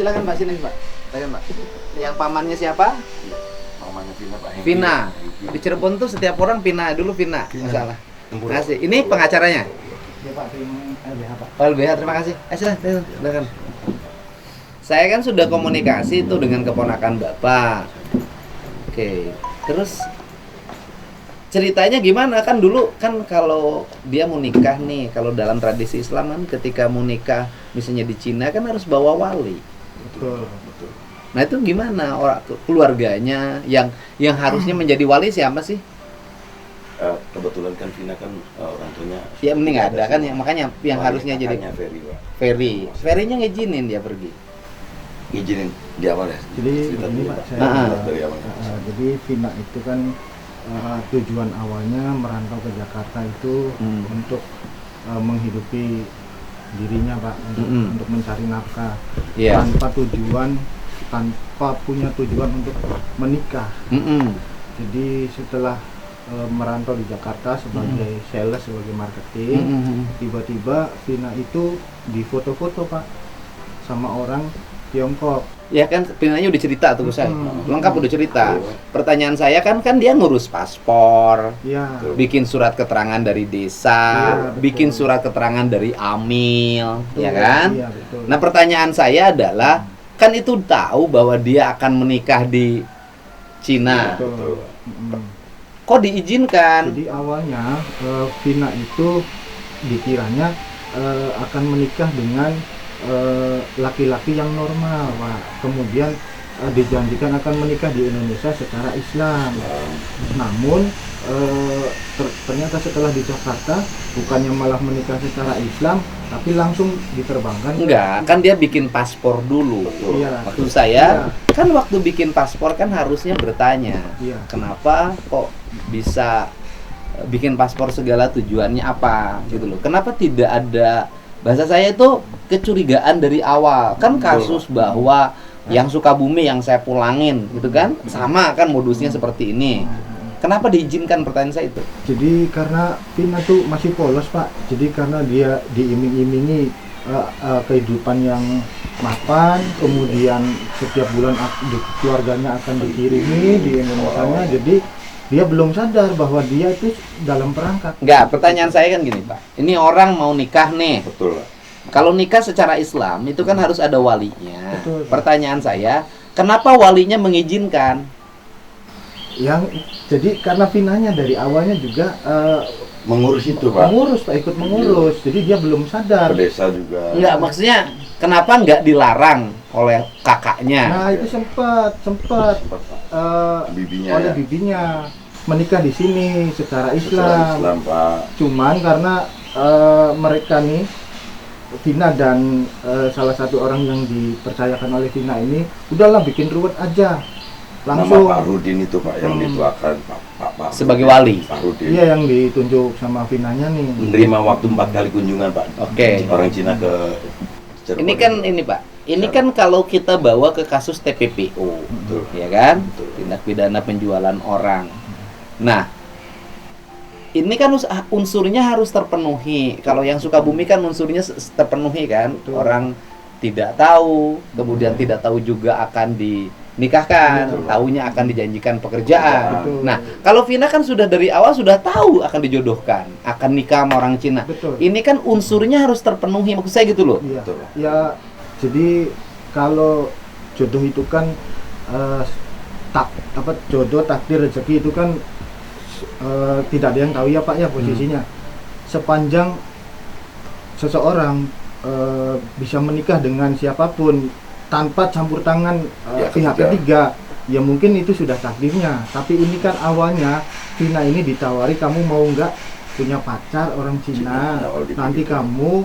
silakan Mbak, sini Mbak. Silakan Mbak. Yang pamannya siapa? Pamannya Vina, Pak. Vina. Di Cirebon tuh setiap orang Vina dulu Vina. Masalah. Kasih. Ini pengacaranya. Ya Pak, tim LBH Pak. LBH, terima kasih. Silakan. Saya kan sudah komunikasi itu dengan keponakan Bapak. Oke. Terus ceritanya gimana? Kan dulu kan kalau dia mau nikah nih, kalau dalam tradisi Islam kan ketika mau nikah misalnya di Cina kan harus bawa wali. Betul. Nah itu gimana orang keluarganya yang harusnya menjadi wali siapa sih? Kebetulan kan Vina kan orang tuanya Ya mending nggak ada kan yang makanya yang harusnya jadi Ferry, Pak. Ferry-nya ngizinin dia pergi. Ngizinin di awal ya. Jadi Cerita ini dulu, Pak, Pak. saya Dari awal. jadi Vina itu kan tujuan awalnya merantau ke Jakarta itu untuk menghidupi dirinya Pak, untuk mencari nafkah, Iya. tanpa punya tujuan untuk menikah. Jadi setelah merantau di Jakarta sebagai sales, sebagai marketing, tiba-tiba Vina itu difoto-foto Pak sama orang Tiongkok. Ya kan Vinanya udah cerita tuh saya. Lengkap udah cerita. Pertanyaan saya kan dia ngurus paspor. Iya. Bikin surat keterangan dari desa, Iya, bikin betul. surat keterangan dari Amil, Betul, ya kan? Iya, betul. Nah, pertanyaan saya adalah kan itu tahu bahwa dia akan menikah di Cina. Betul. Kok diizinkan? Jadi awalnya Vina itu dikiranya akan menikah dengan laki-laki yang normal, Pak. Kemudian dijanjikan akan menikah di Indonesia secara Islam. Namun ternyata setelah di Jakarta bukannya malah menikah secara Islam, tapi langsung diterbangkan. Enggak, kan dia bikin paspor dulu. Iya. Maksud saya, kan waktu bikin paspor kan harusnya bertanya, Iya. kenapa kok bisa bikin paspor segala tujuannya apa gitu loh. Kenapa tidak ada, bahasa saya itu kecurigaan dari awal. Kan kasus bahwa yang Sukabumi yang saya pulangin gitu kan, sama kan modusnya seperti ini. Kenapa diizinkan, pertanyaan saya itu? Jadi karena Vina tuh masih polos Pak. Jadi karena dia diiming-imingi kehidupan yang mapan, kemudian setiap bulan keluarganya akan dikirimi di Indonesia-nya. Jadi dia belum sadar bahwa dia itu dalam perangkap. Enggak, pertanyaan saya kan gini Pak. Ini orang mau nikah nih. Betul, Pak. Kalau nikah secara Islam itu kan harus ada walinya. Betul. Pertanyaan saya, kenapa walinya mengizinkan? Jadi karena Vinanya dari awalnya juga Mengurus itu, Pak. mengurus Pak, ikut mengurus. Jadi dia belum sadar. Ke desa juga. Enggak, maksudnya kenapa enggak dilarang oleh kakaknya? Nah itu sempat Sempat, Pak. Bibinya oleh ya. bibinya menikah di sini secara Secara Islam. Islam, Pak. Cuman karena mereka nih Vina dan salah satu orang yang dipercayakan oleh Vina ini udahlah bikin ruwet aja langsung. Nama Pak Rudin itu, Pak, yang dituakan Pak Sebagai wali. Pak Rudin. Iya yang ditunjuk sama Vinanya nih. Menerima waktu 4 kali kunjungan, Pak. Oke. Orang Cina ke Cirebon. Ini kan ini Pak. Ini kan kalau kita bawa ke kasus TPPO, Betul. ya kan? Betul. Tindak pidana penjualan orang. Nah, ini kan unsurnya harus terpenuhi. Kalau yang Sukabumi kan unsurnya terpenuhi kan? Betul. Orang tidak tahu, kemudian tidak tahu juga akan dinikahkan, Betul. tahunya akan dijanjikan pekerjaan. Betul. Nah, kalau Vina kan sudah dari awal sudah tahu akan dijodohkan, akan nikah sama orang Cina. Betul. Ini kan unsurnya harus terpenuhi, maksud saya gitu loh. Iya. Betul. Ya jadi kalau jodoh itu kan jodoh, takdir, rezeki itu kan tidak ada yang tahu ya Pak ya posisinya. Sepanjang seseorang bisa menikah dengan siapapun tanpa campur tangan Ya, pihak ketiga, ya mungkin itu sudah takdirnya. Tapi ini kan awalnya Vina ini ditawari, kamu mau nggak punya pacar orang Cina, awal gitu. nanti kamu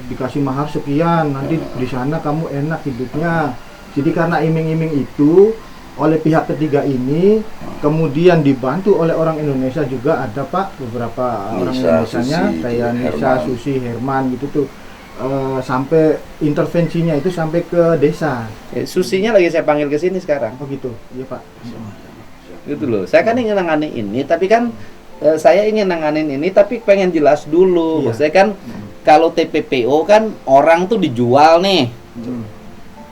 dikasih mahar sekian, nanti di sana kamu enak hidupnya. Jadi karena iming-iming itu oleh pihak ketiga ini, kemudian dibantu oleh orang Indonesia juga ada Pak, beberapa orang Nisa, Indonesianya Susi, kayak Nisa, Herman. Susi, Herman gitu tuh. Sampai intervensinya itu sampai ke desa. Susinya lagi saya panggil ke sini sekarang. Oh gitu, iya Pak. Gitu loh. Saya kan ingin nanganin ini, tapi kan saya ingin nanganin ini, tapi pengen jelas dulu. Iya. Maksudnya kan kalau TPPO kan orang tuh dijual nih.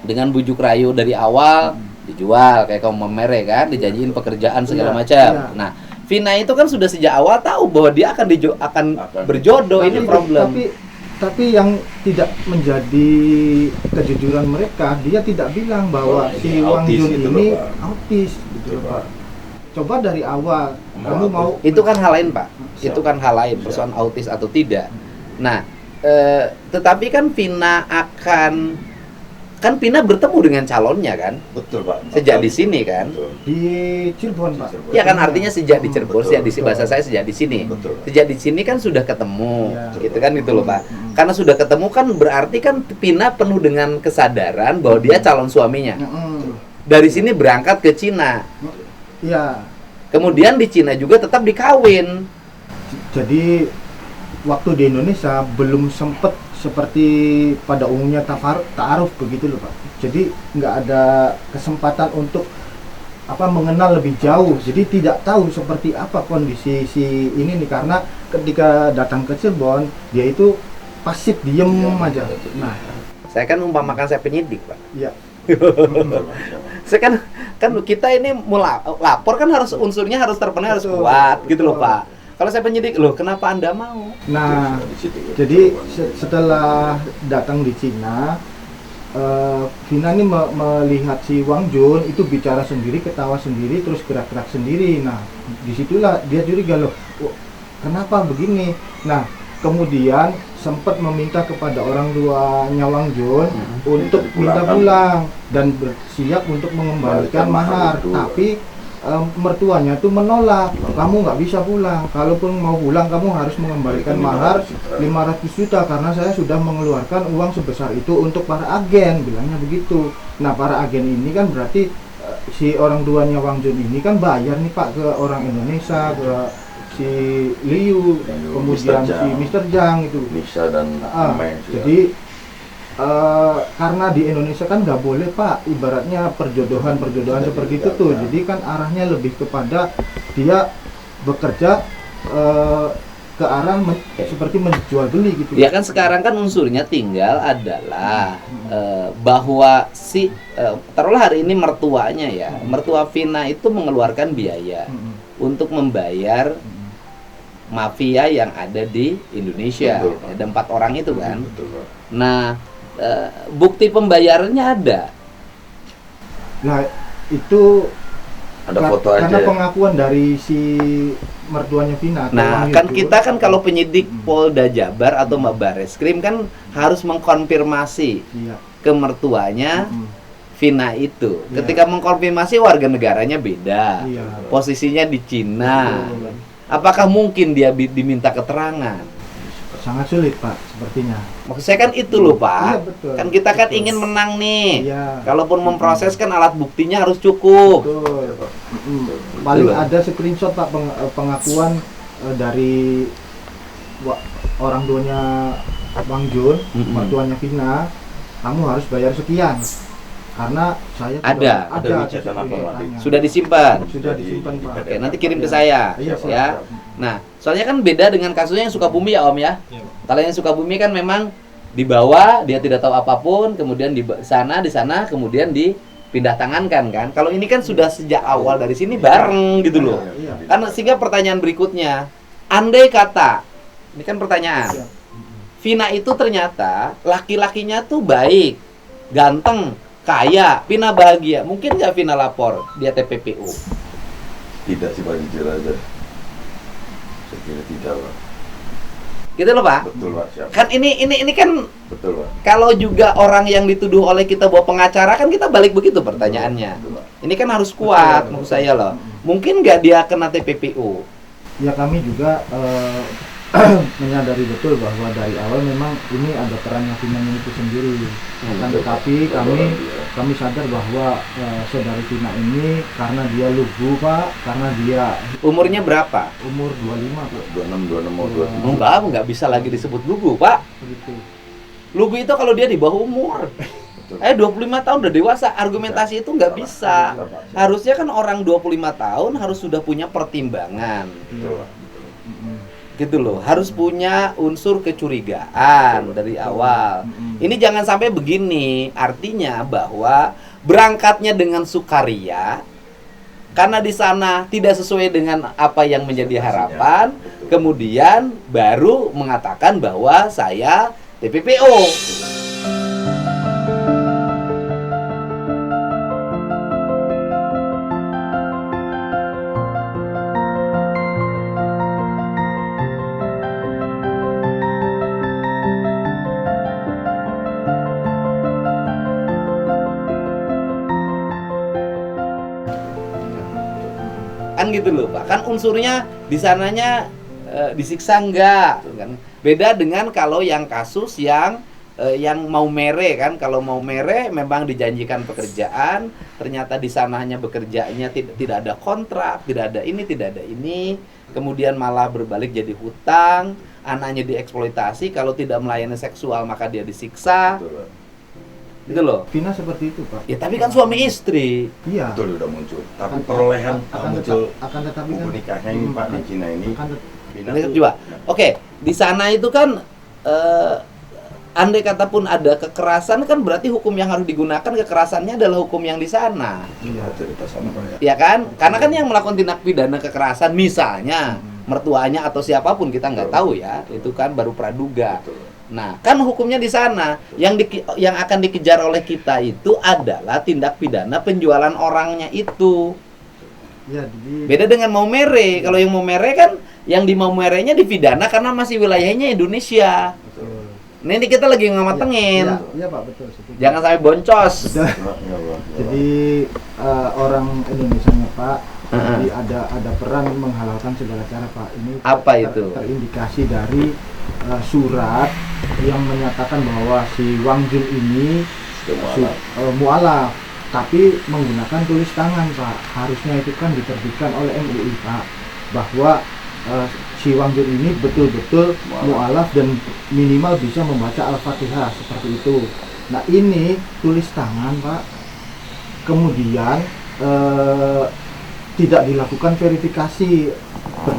dengan bujuk rayu dari awal dijual kayak kaum memere kan, dijanjiin pekerjaan segala Iya, macam. iya. Nah, Vina itu kan sudah sejak awal tahu bahwa dia akan berjodoh. Ini problem. Tapi yang tidak menjadi kejujuran mereka, dia tidak bilang bahwa si Wang autis Jun gitu ini loh, Pak. autis gitu loh, Pak. Coba dari awal kamu mau Itu kan hal lain, Pak. Siap. Itu kan hal lain, persoalan autis atau tidak. Nah, tetapi kan Vina kan Vina bertemu dengan calonnya kan Betul, Pak. sejak di sini kan. Betul. di Cirebon, Pak. Ya kan artinya sejak di Cirebon, Betul, sejak di betul. bahasa saya sejak di sini. Betul. Sejak di sini kan sudah ketemu, Ya. gitu kan gitu loh Pak. Karena sudah ketemu kan berarti kan Vina penuh dengan kesadaran bahwa dia calon suaminya. Dari sini berangkat ke Cina. Iya. Kemudian di Cina juga tetap dikawin. Jadi waktu di Indonesia belum sempet seperti pada umumnya ta'aruf begitu loh, Pak. Jadi nggak ada kesempatan untuk mengenal lebih jauh. Jadi tidak tahu seperti apa kondisi si ini nih, karena ketika datang ke Cirebon dia itu pasif diem aja. Nah, Saya kan umpamakan saya penyidik, Pak. ya Saya kan kita ini mau lapor kan harus unsurnya harus terpenuhi, harus Betul, kuat gitu loh betul. Pak. Kalau saya penyidik, loh kenapa Anda mau? Nah, Di situ. jadi setelah datang di Cina, Vina ini melihat si Wang Jun itu bicara sendiri, ketawa sendiri, terus gerak-gerak sendiri. Nah, disitulah dia curiga loh, "Wah, kenapa begini?" Nah, kemudian sempat meminta kepada orang tuanya Wang Jun untuk minta pulang dan bersiap untuk mengembalikan mahar, itu. tapi mertuanya tuh menolak, kamu nggak bisa pulang, kalaupun mau pulang kamu harus mengembalikan mahar 500 juta karena saya sudah mengeluarkan uang sebesar itu untuk para agen, bilangnya begitu. Nah, para agen ini kan berarti si orang tuanya Wang Jun ini kan bayar nih Pak ke orang Indonesia, ke si Liu, kemudian si Mr. Zhang itu. Nisa dan Ameng. Jadi karena di Indonesia kan nggak boleh Pak, ibaratnya perjodohan seperti itu tuh. Jadi kan arahnya lebih kepada dia bekerja ke arah seperti menjual beli gitu. Ya kan sekarang kan unsurnya tinggal adalah bahwa si taruhlah hari ini mertuanya ya, mertua Vina itu mengeluarkan biaya untuk membayar mafia yang ada di Indonesia. Betul, Pak. Ada 4 orang itu kan. Betul, Pak. Nah, bukti pembayarannya ada. Nah, itu Ada foto aja. karena Ya? pengakuan dari si mertuanya Vina. atau Nah, Wang kan itu. kita kan kalau penyidik Polda Jabar atau Barreskrim kan harus mengkonfirmasi Iya. ke mertuanya Vina itu. Iya. Ketika mengkonfirmasi warga negaranya beda. Iya. Posisinya di Cina. Betul. Apakah mungkin dia diminta keterangan? Sangat sulit Pak, sepertinya. Maksud saya kan itu loh Pak. Iya, betul. Kan kita kan Betul. ingin menang nih. Iya. Kalaupun memproses kan alat buktinya harus cukup. Betul. Paling Betul. ada screenshot Pak pengakuan dari orang tuanya Bang Jun, mertuanya Vina, kamu harus bayar sekian. Karena saya Ada. ada Catatan apa, Pak? Sudah disimpan. Sudah disimpan Pak. Oke, nanti kirim ke saya. Iya, Pak. Ya. Nah, soalnya kan beda dengan kasusnya yang Sukabumi ya Om ya. Kalau yang Sukabumi kan memang dibawa, dia tidak tahu apapun, kemudian di sana, kemudian dipindah tangankan kan. Kalau ini kan sudah sejak awal dari sini bareng gitu loh. Iya. Karena sehingga pertanyaan berikutnya, andai kata, ini kan pertanyaan, Iya. Vina itu ternyata laki-lakinya tuh baik, ganteng, kaya, Vina bahagia, mungkin nggak Vina lapor dia TPPU? Tidak sih Pak, jujur aja. Saya kira tidak, Pak. Gitu loh Pak. Betul, Pak. Siap. Kan ini kan Betul, Pak. kalau juga orang yang dituduh oleh kita bawa pengacara kan kita balik begitu pertanyaannya. Betul, Pak. Ini kan harus kuat Betul. maksud saya loh. Mungkin nggak dia kena TPPU? Ya kami juga menyadari betul bahwa dari awal memang ini ada perannya Vina itu sendiri. Akan tetapi kami sadar bahwa saudari Vina ini karena dia lugu Pak, karena dia Umurnya berapa? umur 25 Pak. 26 mau 27. Nggak bisa lagi disebut lugu Pak. Begitu. Lugu itu kalau dia di bawah umur. Betul. 25 tahun udah dewasa, argumentasi itu nggak bisa. Harusnya kan orang 25 tahun harus sudah punya pertimbangan. Betul, Pak. gitu loh. Harus punya unsur kecurigaan dari awal. Ini jangan sampai begini, artinya bahwa berangkatnya dengan sukaria karena di sana tidak sesuai dengan apa yang menjadi harapan, kemudian baru mengatakan bahwa saya TPPO. Kan gitu loh Pak, kan unsurnya di sananya disiksa enggak kan. Beda dengan kalau yang kasus yang mau mere kan. Kalau mau mere memang dijanjikan pekerjaan, ternyata di sananya bekerjanya tidak ada kontrak, tidak ada ini, kemudian malah berbalik jadi hutang, anaknya dieksploitasi, kalau tidak melayani seksual maka dia disiksa. Betul. Gitu loh. Vina seperti itu, Pak. Ya tapi kan suami istri. Iya. Betul, udah muncul. Tapi perolehan muncul akan tetapi buku kan nikahnya ini Pak di Cina ini. Vina Ini tuh- coba. Oke, di sana itu kan andai kata pun ada kekerasan kan berarti hukum yang harus digunakan kekerasannya adalah hukum yang di sana. Iya, cerita sama Pak ya. Ya kan? Karena kan yang melakukan tindak pidana kekerasan misalnya mertuanya atau siapapun kita nggak tahu ya, itu kan baru praduga. Betul. Nah, kan hukumnya di sana. Yang akan dikejar oleh kita itu adalah tindak pidana penjualan orangnya itu. ya jadi Beda dengan mau mere. Kalau yang mau mere kan yang di mau merenya dipidana karena masih wilayahnya Indonesia. betul. Nah, ini kita lagi ngamatengin. Iya, Pak, betul. setuju. Jangan sampai boncos. Betul. Ya, Pak. Jadi orang Indonesianya Pak, Heeh. jadi ada peran menghalalkan segala cara Pak. Ini Apa itu? terindikasi dari surat yang menyatakan bahwa si Wang Jun ini Mualaf. mualaf, tapi menggunakan tulis tangan Pak. Harusnya itu kan diterbitkan oleh MUI Pak, bahwa si Wang Jun ini betul-betul mualaf dan minimal bisa membaca Al-Fatihah seperti itu. Nah ini tulis tangan Pak, kemudian tidak dilakukan verifikasi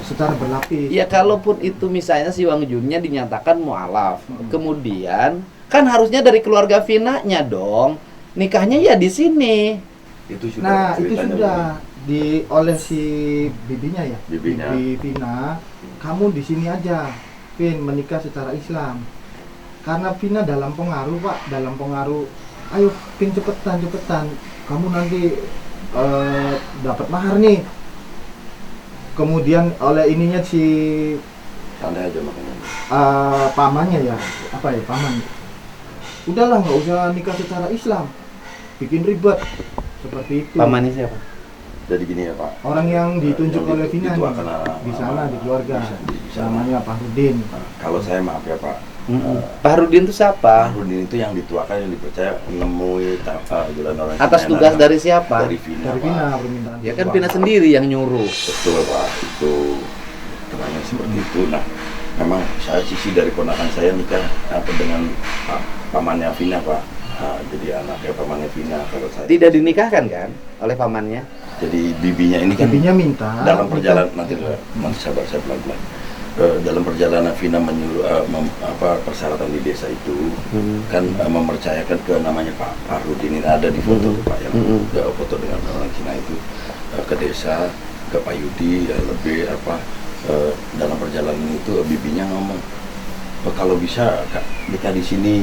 secara berlapis. Ya kalaupun itu misalnya si Wang Junnya dinyatakan mualaf, kemudian kan harusnya dari keluarga Vina-nya dong. Nikahnya ya di sini. Itu sudah Nah itu ceritanya, sudah Pak. oleh si bibinya ya, Bibinya. Bibi Vina, kamu di sini aja, Vin, menikah secara Islam. Karena Vina dalam pengaruh Pak, dalam pengaruh, ayo Vin cepetan, kamu nanti dapat mahar nih. Kemudian oleh ininya si Santai aja makanya. pamannya ya, apa ya paman, udahlah nggak usah nikah secara Islam, bikin ribet seperti itu. Pamannya siapa? Jadi gini ya Pak. Orang yang ditunjuk Yang oleh Vina nih, dituakan di sana di keluarga, di sana. namanya Pak Rudin. Nah, kalau saya maaf ya Pak. Pak Rudin itu siapa? Pak Rudin itu yang dituakan yang dipercaya menemui jalan orang Atas Cina tugas yang- dari siapa? Dari Vina. Dari Pak. Vina permintaan. Ya kan Pak. Vina sendiri yang nyuruh. Betul Pak, itu terangnya seperti itu. Nah, memang saya sisi dari ponakan saya nikah dengan pamannya Vina Pak. Nah, jadi anaknya pamannya Vina kalau saya. Tidak dinikahkan kan oleh pamannya? Jadi bibinya ini kan Bibinya minta dalam perjalanan minta- nanti sabar saya pelan-pelan. Dalam perjalanan Vina menyuruh persyaratan di desa itu kan mempercayakan ke namanya Pak Farudin ini ada di foto tuh, Pak yang foto dengan orang Cina itu ke desa ke Pak Yudi lebih dalam perjalanan itu bibinya ngomong kalau bisa Kak, nikah di sini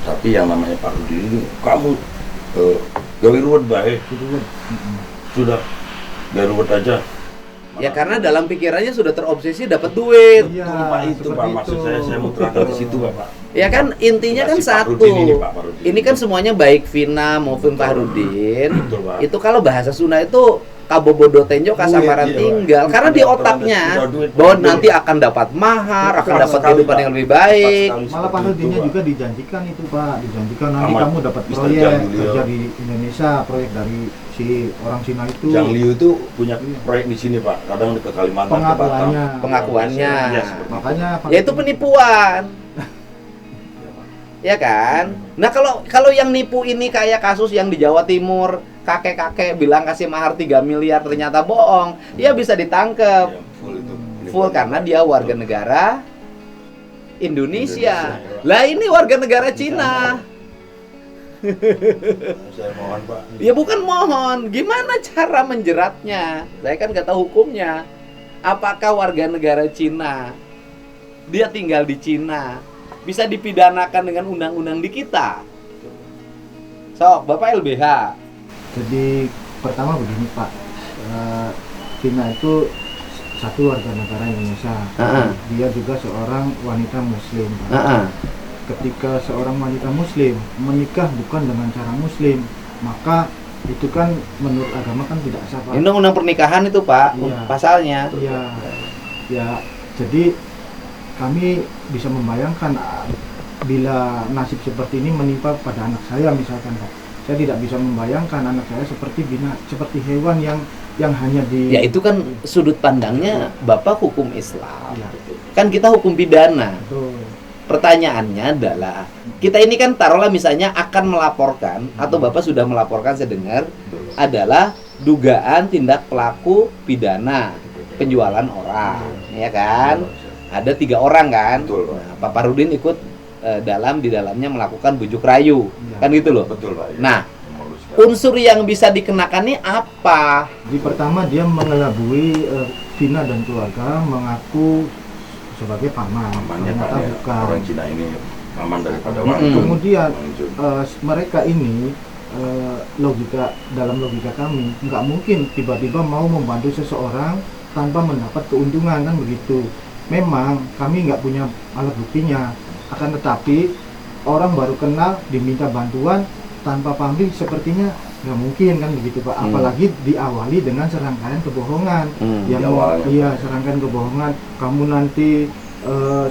tapi yang namanya Pak Rudi ini kamu gawe ruwet baik sudah gawe ruwet aja. Ya karena dalam pikirannya sudah terobsesi dapat duit. Iya, Betul, Pak, itu seperti Pak maksud itu. saya mau terangkan di situ Pak. Ya kan intinya kan Si Pak satu. Rudin ini, Pak Rudin. Ini kan semuanya baik Vina maupun Pak Rudin. Betul, Pak. Itu kalau bahasa Sunda itu kabobodo tenjo kasamaran Duit, iya, tinggal. Pak. Karena di Sudah otaknya duit, bahwa duit. nanti akan dapat mahar, akan Tepat dapat sekali, kehidupan Pak. yang lebih Tepat baik. sekali Malah Pak seperti Rudinnya itu, Pak. juga dijanjikan itu Pak, dijanjikan nanti Sama kamu dapat Mr. proyek Jang Liu. kerja di Indonesia, proyek dari si orang Cina itu. Yang Liu itu punya proyek di sini Pak, kadang ke Kalimantan, ke Batam. Pengakuannya. Pengakuannya. Ya, seperti itu. Makanya Pak Ya itu Rudin- penipuan. Ya kan? Nah kalau yang nipu ini kayak kasus yang di Jawa Timur, kakek-kakek bilang kasih mahar 3 miliar ternyata bohong, ya bisa ditangkep. Ya, full itu. full karena dia warga negara Indonesia. Lah ini warga negara Cina. Saya mohon Pak. Ya bukan mohon, gimana cara menjeratnya? Saya kan nggak tahu hukumnya. Apakah warga negara Cina, dia tinggal di Cina, bisa dipidanakan dengan undang-undang di kita? Sok, Bapak LBH. Jadi pertama begini Pak, Vina itu satu warga negara Indonesia. Dia juga seorang wanita Muslim, Pak. Ketika seorang wanita Muslim menikah bukan dengan cara Muslim, maka itu kan menurut agama kan tidak sah, Pak. Ini undang pernikahan itu Pak, Iya. pasalnya. Iya, ya. Jadi kami bisa membayangkan bila nasib seperti ini menimpa pada anak saya misalkan, Pak. Saya tidak bisa membayangkan anak saya seperti hewan yang hanya di. Ya itu kan sudut pandangnya Bapak hukum Islam. Iya. Kan kita hukum pidana. Betul. Pertanyaannya adalah, kita ini kan taruhlah misalnya akan melaporkan, atau Bapak sudah melaporkan saya dengar, adalah dugaan tindak pelaku pidana penjualan orang, ya kan? Ada 3 orang kan? Betul, Pak. Nah, Pak Parudin ikut di dalamnya melakukan bujuk rayu, Iya. kan gitu loh. Betul Pak. Ya. Nah, Memuluskan. unsur yang bisa dikenakan ini apa? Jadi pertama dia mengelabui Vina dan keluarga mengaku sebagai paman. Pamannya Pak Ternyata ya. bukan. Orang Cina ini paman daripada Mm-mm. Wang Chun. Kemudian Wang Chun. mereka ini dalam logika kami nggak mungkin tiba-tiba mau membantu seseorang tanpa mendapat keuntungan, kan begitu. Memang kami nggak punya alat buktinya, akan tetapi orang baru kenal diminta bantuan tanpa pamrih sepertinya nggak mungkin, kan begitu Pak. Apalagi diawali dengan serangkaian kebohongan yang Diawali. iya, serangkaian kebohongan. Kamu nanti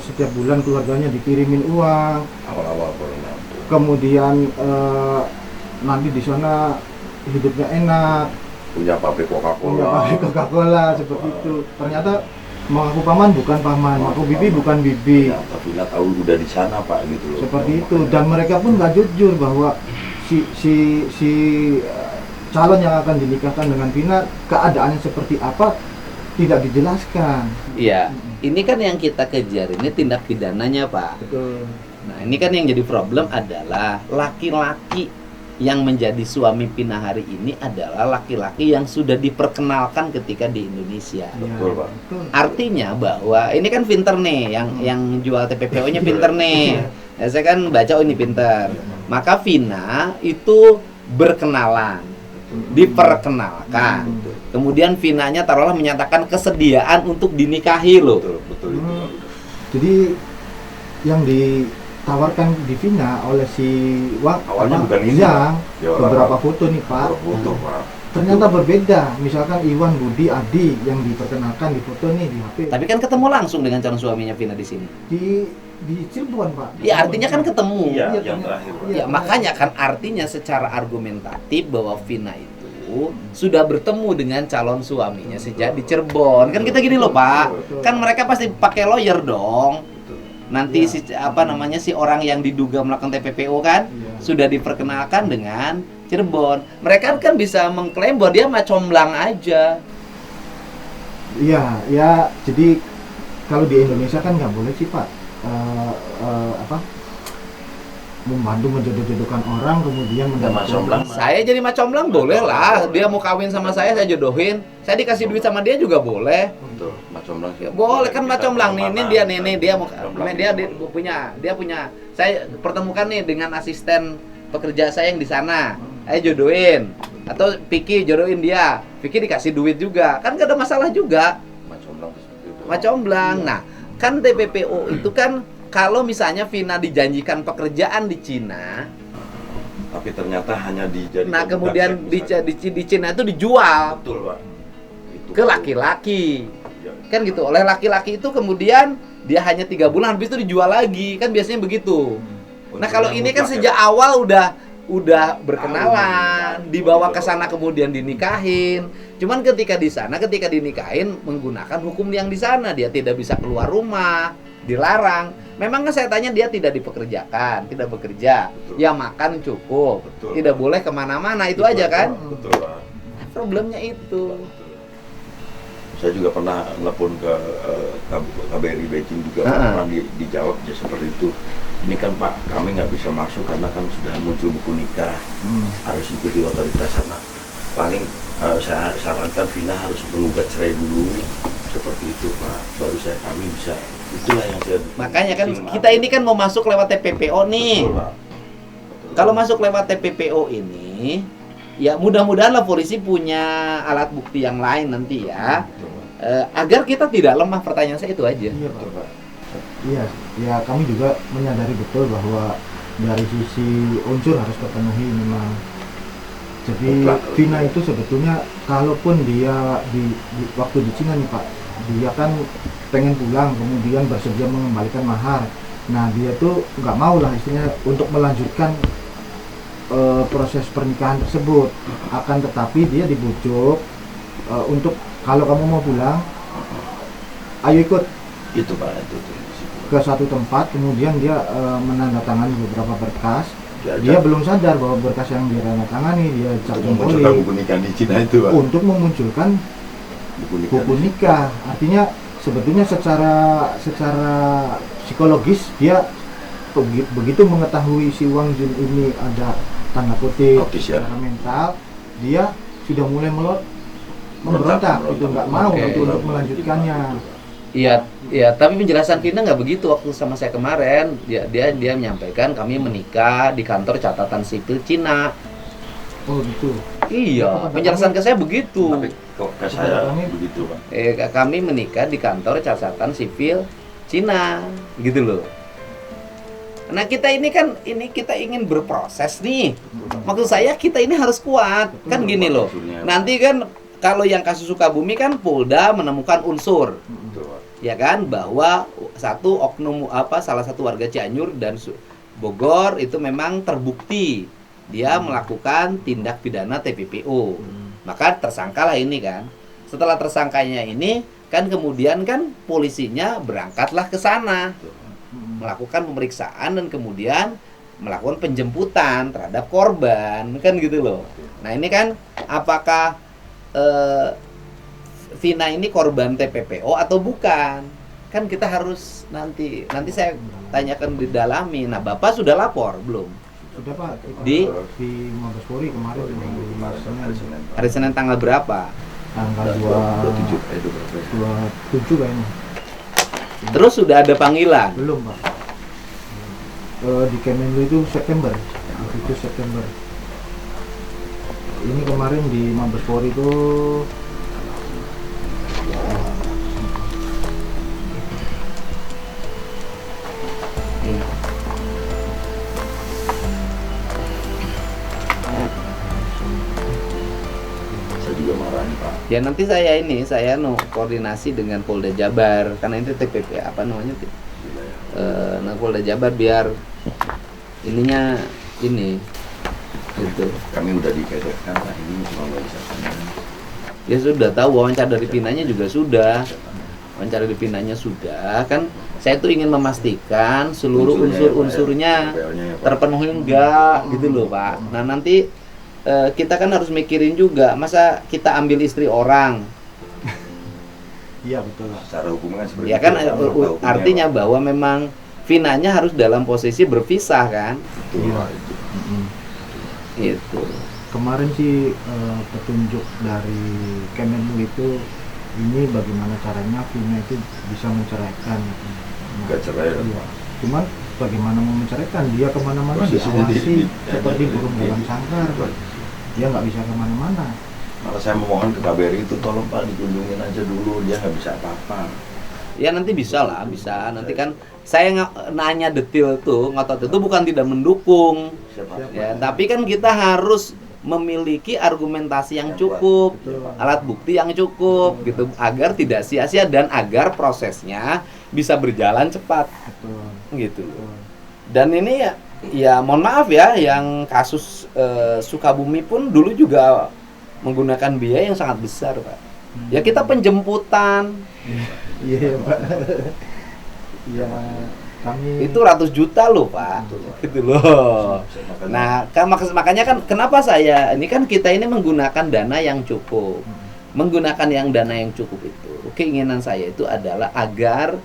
setiap bulan keluarganya dikirimin uang, Awal-awal corona itu. kemudian nanti di sana hidupnya enak, Punya pabrik punya Coca-Cola. pabrik Coca-Cola seperti itu. Ternyata mengaku paman bukan paman, mengaku bibi bukan bibi, Ya, tapi nggak tahu udah di sana Pak gitu loh. seperti itu. Dan mereka pun nggak jujur bahwa si calon yang akan dinikahkan dengan Vina keadaannya seperti apa tidak dijelaskan. Iya, ini kan yang kita kejar, ini tindak pidananya Pak. Betul. Nah ini kan yang jadi problem adalah laki-laki yang menjadi suami Vina hari ini adalah laki-laki yang sudah diperkenalkan ketika di Indonesia. Betul, Pak. Betul. Artinya bahwa ini kan pinter nih, yang jual TPPO-nya pinter nih. Ya, saya kan baca, oh ini pinter. Maka Vina itu berkenalan, diperkenalkan. Kemudian Vinanya taruhlah menyatakan kesediaan untuk dinikahi loh. Betul, betul itu. Hmm. Jadi yang ditawarkan di Vina oleh si Awalnya bukan ini, Zhang, Pak. Ya, beberapa orang- foto nih Pak. Foto Pak. Ternyata berbeda. Misalkan Iwan, Budi, Adi yang diperkenalkan di foto nih di HP. Tapi kan ketemu langsung dengan calon suaminya Vina di sini. Di Cirebon Pak. Ya artinya kan ketemu. Iya, Iya, yang ternyata. terakhir. Pak. Iya. Ya makanya kan artinya secara argumentatif bahwa Vina itu sudah bertemu dengan calon suaminya sejak di Cirebon. Kan kita gini loh Pak, Betul. kan mereka pasti pakai lawyer dong. Betul. Nanti Iya. si orang yang diduga melakukan TPPO kan Iya. sudah diperkenalkan dengan Cirebon. Mereka kan bisa mengklaim bahwa dia mah comblang aja. Iya, ya. Jadi kalau di Indonesia kan nggak boleh sih Pak. Membantu menjodoh-jodohkan orang kemudian Nggak mendapat comblang. Saya jadi mah comblang boleh lah. Dia mau kawin sama saya jodohin. Saya dikasih duit sama dia juga boleh. Betul. Macam lang. Ya, boleh kan macam lang nih, ini dia nih, dia mau Comblang. dia punya. Saya pertemukan nih dengan asisten pekerja saya yang di sana. Saya jodohin atau Piki jodohin dia. Piki dikasih duit juga. Kan gak ada masalah juga. Macam lang seperti itu. Macomblang. Nah, kan TPPO itu kan kalau misalnya Vina dijanjikan pekerjaan di Cina, Tapi ternyata hanya dijadikan. nah kemudian budak seks, di Cina itu dijual Betul Pak. Itu. ke laki-laki. Ya. Kan gitu, oleh laki-laki itu kemudian dia hanya 3 bulan habis itu dijual lagi, kan biasanya begitu. Nah kalau ini kan sejak awal udah berkenalan, dibawa ke sana kemudian dinikahin. Cuman ketika di sana, ketika dinikahin menggunakan hukum yang di sana, dia tidak bisa keluar rumah, dilarang. Memang kan saya tanya dia tidak dipekerjakan, tidak bekerja, Betul. ya makan cukup, Betul. tidak boleh kemana-mana, itu aja kan? Betul Pak. Problemnya itu. Betul. Saya juga pernah telepon ke KBRI Beijing juga pernah dijawab ya seperti itu. Ini kan Pak, kami nggak bisa masuk karena kan sudah muncul buku nikah, harus ikuti otoritas sana. Paling saya sarankan Vina harus menggugat cerai dulu, seperti itu Pak. Baru kami bisa. Itulah yang saya. Makanya kan kita ini kan mau masuk lewat TPPO nih. Betul, Pak. Kalau masuk lewat TPPO ini, ya mudah-mudahan lah polisi punya alat bukti yang lain nanti ya. Agar kita tidak lemah, pertanyaan saya itu aja. Iya Pak. Iya, ya kami juga menyadari betul bahwa dari sisi unsur harus terpenuhi memang. Jadi Vina itu sebetulnya kalaupun dia di waktu di Cina nih Pak, dia kan pengen pulang kemudian bersedia mengembalikan mahar. Nah dia tuh nggak mau lah istilahnya untuk melanjutkan proses pernikahan tersebut. Akan tetapi dia dibujuk untuk kalau kamu mau pulang, ayo ikut Itu Pak, itu. ke satu tempat, kemudian dia menandatangani beberapa berkas. Ya, Dia belum sadar bahwa berkas yang ditandatangani dia untuk cap memunculkan jempoli buku nikah di Cina itu Pak. untuk memunculkan buku nikah. Artinya sebetulnya secara psikologis dia begitu mengetahui si Wang Jun ini ada tanda kutip Notis, ya. secara mental, dia sudah mulai memberontak, itu nggak mau Oke. untuk melanjutkannya. Iya, tapi penjelasan Vina nggak begitu waktu sama saya kemarin. Dia menyampaikan kami menikah di kantor catatan sipil Cina. Oh gitu. Iya, penjelasan ke saya begitu. Tapi kok ke saya begitu Pak. Kami menikah di kantor catatan sipil Cina, gitu loh. Nah kita ini kita ingin berproses nih. Maksud saya kita ini harus kuat, kan gini loh. Nanti kan kalau yang kasus Sukabumi kan Polda menemukan unsur, Betul, Pak. ya kan, bahwa salah satu warga Cianjur dan Bogor itu memang terbukti dia melakukan tindak pidana TPPO. Maka tersangkalah ini kan. Setelah tersangkanya ini kan kemudian kan polisinya berangkatlah ke sana melakukan pemeriksaan dan kemudian melakukan penjemputan terhadap korban, kan gitu loh. Nah ini kan apakah Vina ini korban TPPO atau bukan? Kan kita harus nanti saya tanyakan didalami. Nah Bapak sudah lapor belum? Sudah Pak, Di Mabes Polri kemarin hari Senin tanggal berapa? tanggal 27 27 kayaknya. Terus sudah ada panggilan? Belum Pak. Di Kemenlu itu September. Itu September. Ini kemarin di Mabes Polri itu saya juga marah nih Pak. Ya nanti saya koordinasi dengan Polda Jabar karena itu TPP apa namanya? Nah Polda Jabar biar ininya ini gitu. Kami udah dikaitkan Pak, ini normalisasinya. Ya sudah tahu, wawancara dari Vinanya juga sudah. Wawancara dari Vinanya sudah kan. Saya tuh ingin memastikan seluruh unsur-unsurnya terpenuhi enggak gitu loh Pak. Nah nanti kita kan harus mikirin juga, masa kita ambil istri orang? iya betul Pak. Secara hukumnya kan seperti Ya kan itu, hukumnya, artinya Pak. bahwa memang Vinanya harus dalam posisi berpisah kan? Betul, Iya. Pak, itu. Itu. Kemarin sih petunjuk dari Kemenlu itu ini bagaimana caranya Vina itu bisa menceraikan. Nggak cerai ya, iya. Pak. Cuman bagaimana mau menceraikan, dia kemana-mana Posisinya diawasi di- seperti di- burung di- dalam sangkar. Dia nggak bisa kemana-mana. Maka saya memohon ke KBRI itu tolong Pak dikunjungin aja dulu, dia nggak bisa apa-apa. Ya nanti bisa lah, bisa. Nanti kan saya nanya detail tuh, ngotot itu bukan tidak mendukung. Siapa? Ya, tapi kan kita harus memiliki argumentasi yang cukup, alat bukti yang cukup gitu agar tidak sia-sia dan agar prosesnya bisa berjalan cepat Betul. gitu. Dan ini ya mohon maaf ya, yang kasus Sukabumi pun dulu juga menggunakan biaya yang sangat besar, Pak. Ya kita penjemputan Iya Pak. Iya kami itu ratus juta loh Pak, gitu loh. Nah, makanya kan kenapa saya ini kan kita ini menggunakan dana yang cukup. menggunakan yang dana yang cukup itu. Keinginan saya itu adalah agar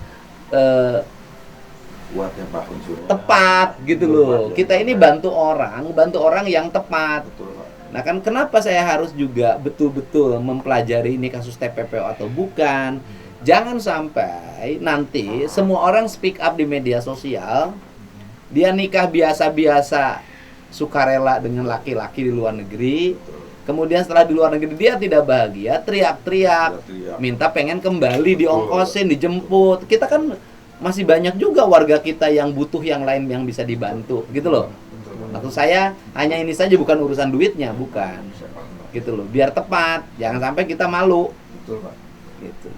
Kuat ya Pak unsurnya. tepat gitu Betul, loh. Pak, ya. Kita ini bantu orang yang tepat. Betul Pak. Nah kan kenapa saya harus juga betul-betul mempelajari ini kasus TPPO atau bukan. Jangan sampai nanti semua orang speak up di media sosial. Dia nikah biasa-biasa sukarela dengan laki-laki di luar negeri. Kemudian setelah di luar negeri dia tidak bahagia, teriak-teriak, Teriak-teriak. minta pengen kembali Betul. diongkosin, dijemput. Kita kan masih banyak juga warga kita yang butuh yang lain yang bisa dibantu, gitu loh. Maksud saya hanya ini saja, bukan urusan duitnya, bukan. Gitu loh. Biar tepat, jangan sampai kita malu, Betul Pak. gitu.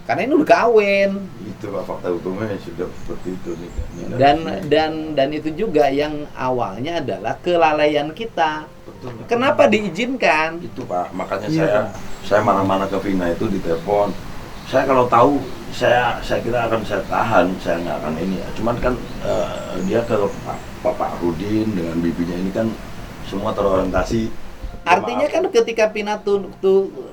Karena ini udah kawin. Itu Pak fakta hukumnya sudah seperti itu nih. Dan itu juga yang awalnya adalah kelalaian kita. Betul, Pak. Kenapa diizinkan? Itu Pak, makanya Iya, saya marah-marah ke Vina itu di telepon. Saya kalau tahu saya kira akan saya tahan, saya nggak akan ini ya. Cuman kan dia ke Pak Rudin dengan bibinya ini kan semua terorientasi. Artinya kan ketika Pina tuh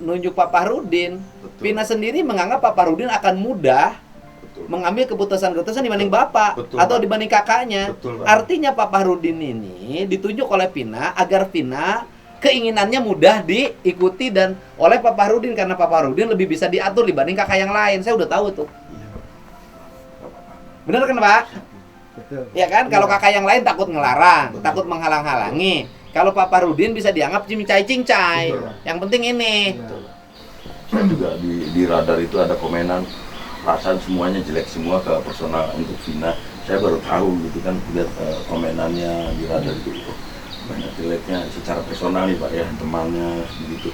nunjuk Pak Pahrudin, Betul. Pina sendiri menganggap Pak Pahrudin akan mudah Betul. mengambil keputusan-keputusan dibanding Bapak Betul, atau Pak. dibanding kakaknya. Betul, Pak. Artinya Pak Pahrudin ini ditunjuk oleh Pina agar Pina keinginannya mudah diikuti dan oleh Pak Pahrudin, karena Pak Pahrudin lebih bisa diatur dibanding kakak yang lain. Saya udah tahu tuh. Iya, Pak. Nggak apa-apa. Bener kan Pak? Betul. Ya kan, kalau Iya. kakak yang lain takut ngelarang, Betul. takut menghalang-halangi. Kalau Pak Pahrudin bisa dianggap cincai-cincai. Betul. Yang penting ini. Iya. Saya juga di radar itu ada komenan perasaan semuanya jelek semua ke personal untuk Vina. Saya baru tahu gitu kan, lihat komenannya di radar itu banyak jeleknya secara personal nih Pak ya, temannya begitu.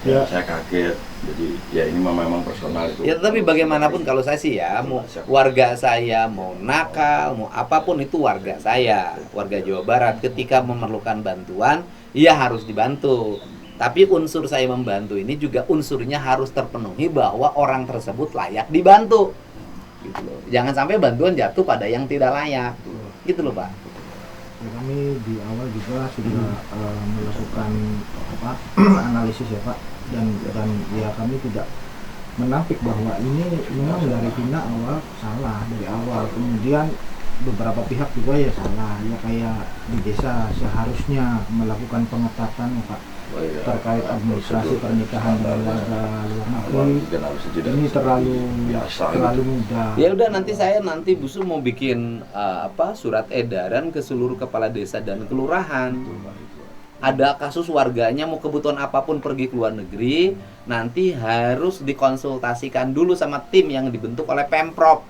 Ya, Ya. saya kaget. Jadi ya ini memang personal itu. Ya tapi bagaimanapun kalau saya sih ya, mau warga saya mau nakal, mau apapun itu warga saya, warga Jawa Barat. Ketika memerlukan bantuan, ya harus dibantu. Tapi unsur saya membantu ini juga unsurnya harus terpenuhi bahwa orang tersebut layak dibantu. Gitu loh. Jangan sampai bantuan jatuh pada yang tidak layak. Gitu loh, Pak. Ya, kami di awal juga sudah melakukan analisis ya Pak, dan ya kami tidak menampik bahwa ini memang dari Vina awal salah dari awal, kemudian beberapa pihak juga ya salah, ya kayak di desa seharusnya melakukan pengetatan ya Pak terkait administrasi pernikahan dengan warga luar negeri. Ini terlalu mudah. Ya udah, nanti Busu mau bikin surat edaran ke seluruh kepala desa dan kelurahan. Ada kasus warganya mau kebutuhan apapun pergi ke luar negeri, nanti harus dikonsultasikan dulu sama tim yang dibentuk oleh Pemprov.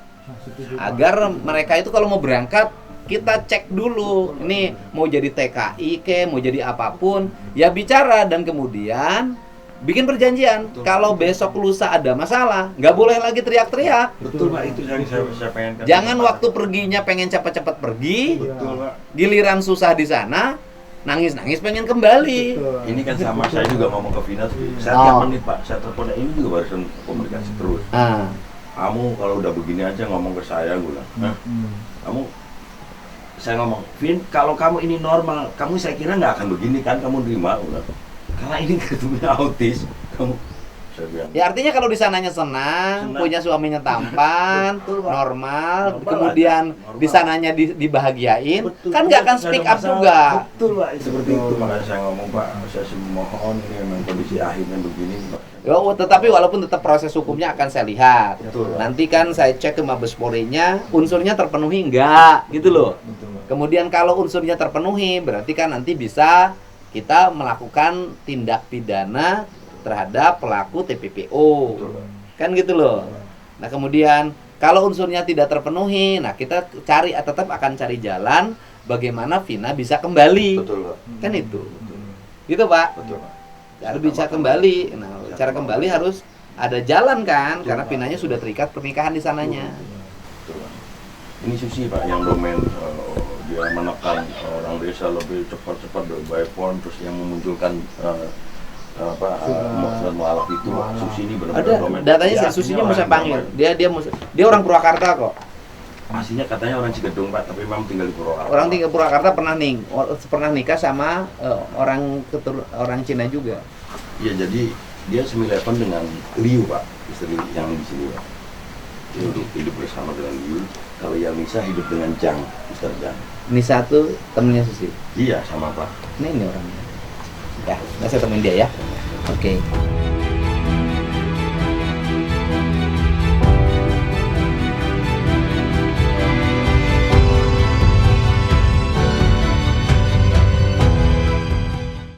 Agar mereka itu kalau mau berangkat, kita cek dulu, ini mau jadi TKI mau jadi apapun, ya bicara dan kemudian bikin perjanjian. Kalau besok lusa ada masalah, nggak boleh lagi teriak-teriak. Betul Pak, itu yang saya pengen. Jangan waktu perginya pengen cepat-cepat pergi, Betul Pak. giliran susah di sana, nangis-nangis pengen kembali. Betul. Ini kan sama saya juga ngomong ke Vina, saya Oh. tiap menit Pak, saya telepon ini juga barusan komunikasi terus. Ah, Kamu kalau udah begini aja ngomong ke saya, gue bilang, "Hah? Kamu," saya ngomong, "Vin, kalau kamu ini normal, kamu saya kira nggak akan begini kan, kamu terima," gue bilang. Karena ini ketemunya autis, kamu, saya bilang. ya artinya kalau di sananya senang, punya suaminya tampan, Betul, Pak. normal, Normal kemudian aja, normal. di sananya dibahagiain, Betul, kan nggak akan nggak speak ada up masalah. juga. Betul Pak, seperti itu makanya saya ngomong Pak, saya mohon ini memang kondisi akhirnya begini Pak. Tetapi walaupun tetap proses hukumnya akan saya lihat. Betul. Nanti kan saya cek ke Mabes Polri-nya, unsurnya terpenuhi enggak, gitu loh. Betul Pak. Kemudian kalau unsurnya terpenuhi, berarti kan nanti bisa kita melakukan tindak pidana terhadap pelaku TPPO. Betul, Pak. Kan gitu loh. Nah, kemudian kalau unsurnya tidak terpenuhi, nah kita tetap akan cari jalan bagaimana Vina bisa kembali. Betul Pak. Kan itu. Gitu, Pak. Betul Pak. Harus bisa kembali. Nah, cara kembali harus ada jalan kan, karena Vinanya sudah terikat pernikahan di sananya. Betul, Pak. Ini Susi Pak yang domain dia menekan orang desa lebih cepat-cepat by phone, terus yang memunculkan mualaf itu Susi ini benar-benar Ada domain. datanya Ya, saya Susinya artinya mau saya orang panggil. domain. Dia orang Purwakarta kok. Aslinya katanya orang Cigedung Pak, tapi memang tinggal di Purwakarta. Orang tinggal Purwakarta pernah nikah sama orang Cina juga. Iya, jadi dia semilefan dengan Liu Pak, istri yang di sini Pak. Dia hidup bersama dengan Liu. Kalau Yamisa hidup dengan Jang, Mister Jang. Ini satu temennya Susi. Iya sama Pak. Ini orangnya. Ya, saya temuin dia ya. Oke.